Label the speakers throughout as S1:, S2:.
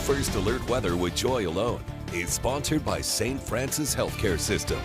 S1: First Alert Weather with Joy Alone is sponsored by St. Francis Healthcare System.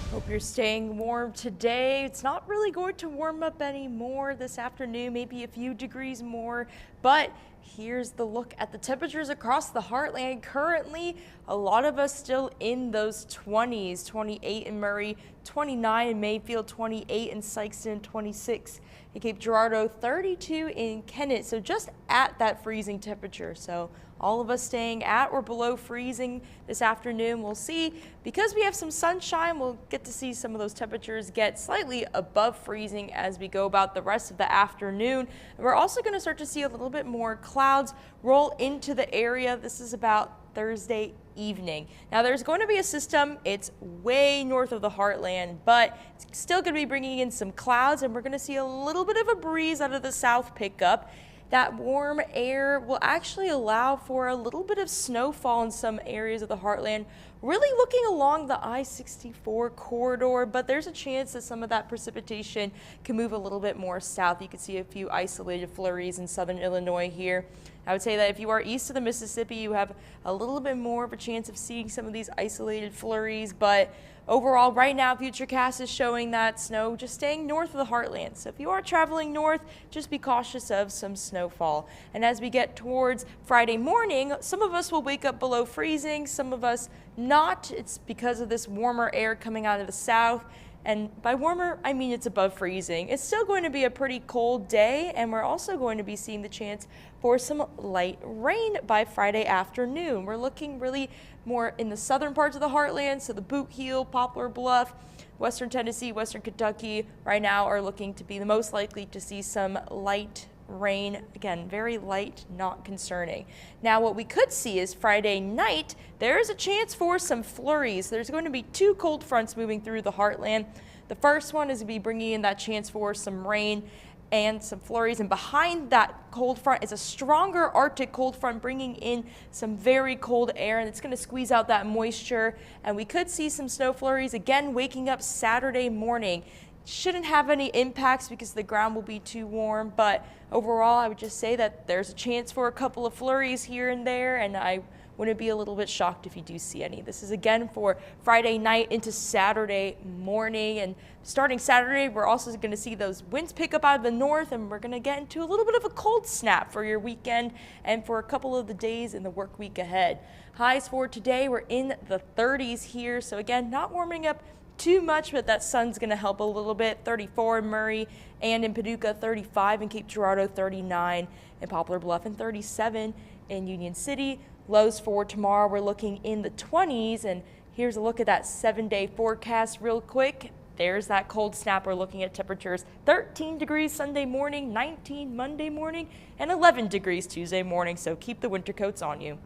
S2: Hope you're staying warm today. It's not really going to warm up anymore this afternoon, maybe a few degrees more, but here's the look at the temperatures across the heartland. Currently, a lot of us still in those 20s, 28 in Murray, 29 in Mayfield, 28 in Sikeston, 26 in Cape Girardeau, 32 in Kennett. So just at that freezing temperature. So all of us staying at or below freezing this afternoon. We'll see, because we have some sunshine, we'll get to see some of those temperatures get slightly above freezing as we go about the rest of the afternoon. And we're also going to start to see a little bit more clouds roll into the area. This is about Thursday evening. Now there's going to be a system, it's way north of the heartland, but it's still going to be bringing in some clouds, and we're going to see a little bit of a breeze out of the south pick up. That warm air will actually allow for a little bit of snowfall in some areas of the heartland, really looking along the I-64 corridor, but there's a chance that some of that precipitation can move a little bit more south. You can see a few isolated flurries in southern Illinois here. I would say that if you are east of the Mississippi, you have a little bit more of a chance of seeing some of these isolated flurries, but overall, right now, Futurecast is showing that snow just staying north of the heartland. So if you are traveling north, just be cautious of some snowfall. And as we get towards Friday morning, some of us will wake up below freezing, some of us not. It's because of this warmer air coming out of the south. And by warmer, I mean it's above freezing. It's still going to be a pretty cold day, and we're also going to be seeing the chance for some light rain by Friday afternoon. We're looking really more in the southern parts of the heartland, so the Boot Heel, Poplar Bluff, Western Tennessee, Western Kentucky right now are looking to be the most likely to see some light rain. Again, very light, not concerning. Now what we could see is Friday night, there is a chance for some flurries. There's going to be two cold fronts moving through the heartland. The first one is going to be bringing in that chance for some rain and some flurries, and behind that cold front is a stronger Arctic cold front bringing in some very cold air, and it's going to squeeze out that moisture, and we could see some snow flurries again waking up Saturday morning. Shouldn't have any impacts because the ground will be too warm, but overall I would just say that there's a chance for a couple of flurries here and there, and I wouldn't be a little bit shocked if you do see any. This is again for Friday night into Saturday morning, and starting Saturday we're also going to see those winds pick up out of the north, and we're going to get into a little bit of a cold snap for your weekend and for a couple of the days in the work week ahead. Highs for today, we're in the 30s here, so again, not warming up too much, but that sun's going to help a little bit. 34 in Murray and in Paducah, 35 in Cape Girardeau, 39 in Poplar Bluff, and 37 in Union City. Lows for tomorrow, we're looking in the 20s, and here's a look at that 7-day forecast real quick. There's that cold snap. We're looking at temperatures 13 degrees Sunday morning, 19 Monday morning, and 11 degrees Tuesday morning, so keep the winter coats on you.